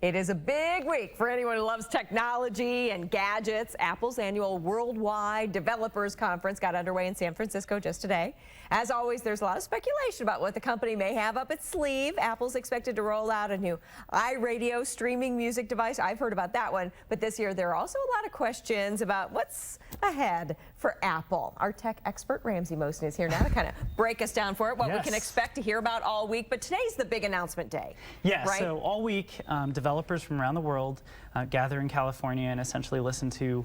It is a big week for anyone who loves technology and gadgets. Apple's annual Worldwide Developers Conference got underway in San Francisco just today. As always, there's a lot of speculation about what the company may have up its sleeve. Apple's expected to roll out a new iRadio streaming music device. I've heard about that one, but this year there are also a lot of questions about what's ahead for Apple. Our tech expert Ramsey Mohsen is here now to kind of break us down for it, what we can expect to hear about all week. But today's the big announcement day. Yeah, right? So all week, developers from around the world gather in California and essentially listen to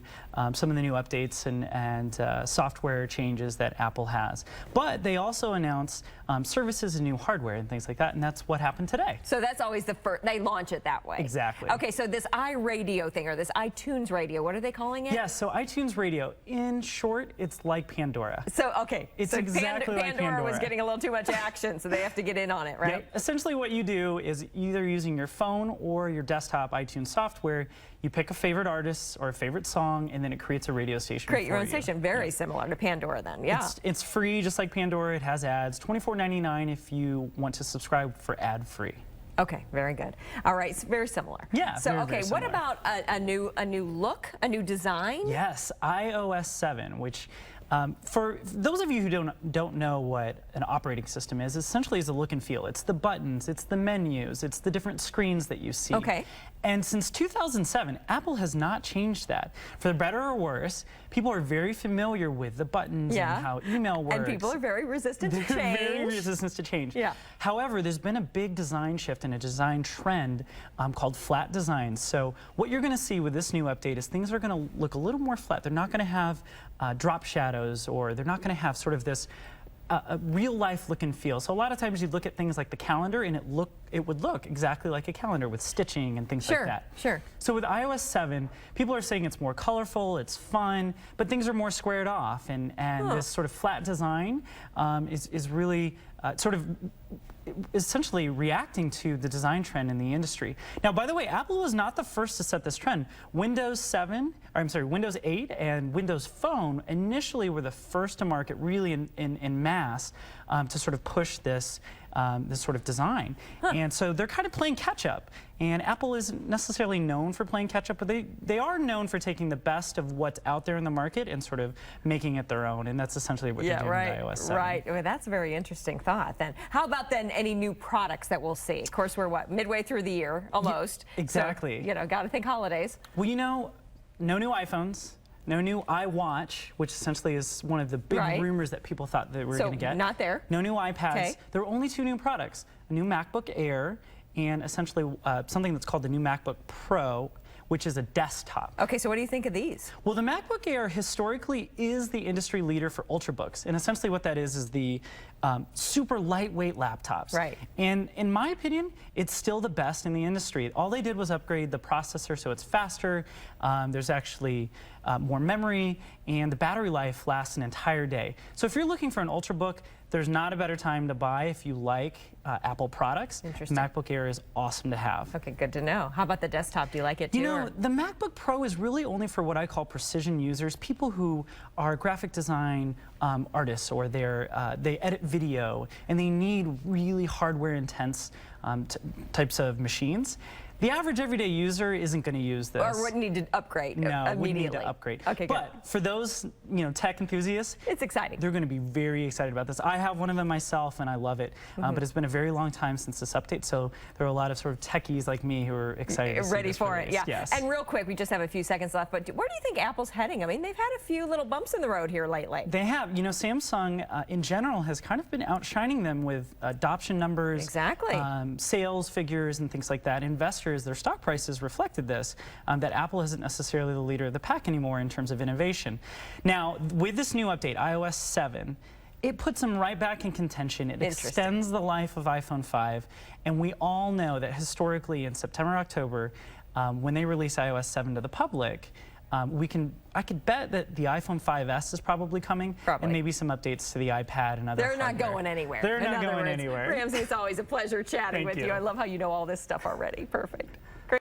some of the new updates and software changes that Apple has. But they also announce services and new hardware and things like that, and that's what happened today. So that's always the first, they launch it that way. Exactly. Okay, so this iRadio thing, or this iTunes radio, what are they calling it? Yeah, so iTunes Radio, in short, it's like Pandora. So, okay. It's exactly like Pandora. Pandora was getting a little too much action, so they have to get in on it, right? Yep. Essentially what you do is either using your phone or your desktop iTunes software, you pick a favorite artist or a favorite song, and then it creates a radio station Create your own station. Very similar to Pandora then, yeah. It's free, just like Pandora. It has ads. $24.99 if you want to subscribe for ad-free. Okay, very good. All right, so very similar. Yeah, so very what about a new look, a new design? Yes, iOS7, which for those of you who don't know what an operating system is, essentially is a look and feel. It's the buttons, it's the menus, it's the different screens that you see. Okay. And since 2007, Apple has not changed that. For better or worse, people are very familiar with the buttons and how email works. And people are very resistant to change. Very resistant to change. Yeah. However, there's been a big design shift and a design trend called flat designs. So what you're going to see with this new update is things are going to look a little more flat. They're not going to have drop shadows, or they're not going to have sort of this a real-life look and feel. So a lot of times you'd look at things like the calendar, and it would look exactly like a calendar with stitching and things like that. Sure. So with iOS 7, people are saying it's more colorful, it's fun, but things are more squared off, and this sort of flat design is really sort of essentially reacting to the design trend in the industry. Now, by the way, Apple was not the first to set this trend. Windows 8 and Windows Phone initially were the first to market really in mass to sort of push this sort of design. And so they're kind of playing catch up. And Apple isn't necessarily known for playing catch up, but they are known for taking the best of what's out there in the market and sort of making it their own. And that's essentially what they're doing with iOS 7. Right. Well, that's a very interesting thought then. How about then any new products that we'll see? Of course, we're midway through the year almost. Yeah, exactly. So, got to think holidays. Well, no new iPhones. No new iWatch, which essentially is one of the big rumors that people thought that we were going to get. Not there. No new iPads. Okay. There are only two new products, a new MacBook Air and essentially something that's called the new MacBook Pro, which is a desktop. Okay, so what do you think of these? Well, the MacBook Air historically is the industry leader for Ultrabooks, and essentially what that is the super lightweight laptops. Right. And in my opinion, it's still the best in the industry. All they did was upgrade the processor so it's faster, there's actually more memory, and the battery life lasts an entire day. So if you're looking for an Ultrabook, there's not a better time to buy if you like Apple products. Interesting. MacBook Air is awesome to have. Okay, good to know. How about the desktop? Do you like it too? The MacBook Pro is really only for what I call precision users, people who are graphic design artists, or they edit video and they need really hardware intense types of machines. The average everyday user isn't going to use this. Or wouldn't need to upgrade immediately. immediately. Need to upgrade. Okay, but good. For those tech enthusiasts, it's exciting. They're going to be very excited about this. I have one of them myself, and I love it. But it's been a very long time since this update, so there are a lot of sort of techies like me who are excited to see ready this for release. it. Yeah. Yes. And real quick, we just have a few seconds left, but where do you think Apple's heading? I mean, they've had a few little bumps in the road here lately. They have. Samsung in general has kind of been outshining them with adoption numbers, sales figures, and things like that. Investors, their stock prices reflected this, that Apple isn't necessarily the leader of the pack anymore in terms of innovation. Now, with this new update, iOS 7, it puts them right back in contention. It extends the life of iPhone 5, and we all know that historically in September, October, when they release iOS 7 to the public, I could bet that the iPhone 5S is probably coming, and maybe some updates to the iPad and other They're hardware. not going anywhere. They're not going anywhere. Ramsey, it's always a pleasure chatting with you. I love how you know all this stuff already. Perfect.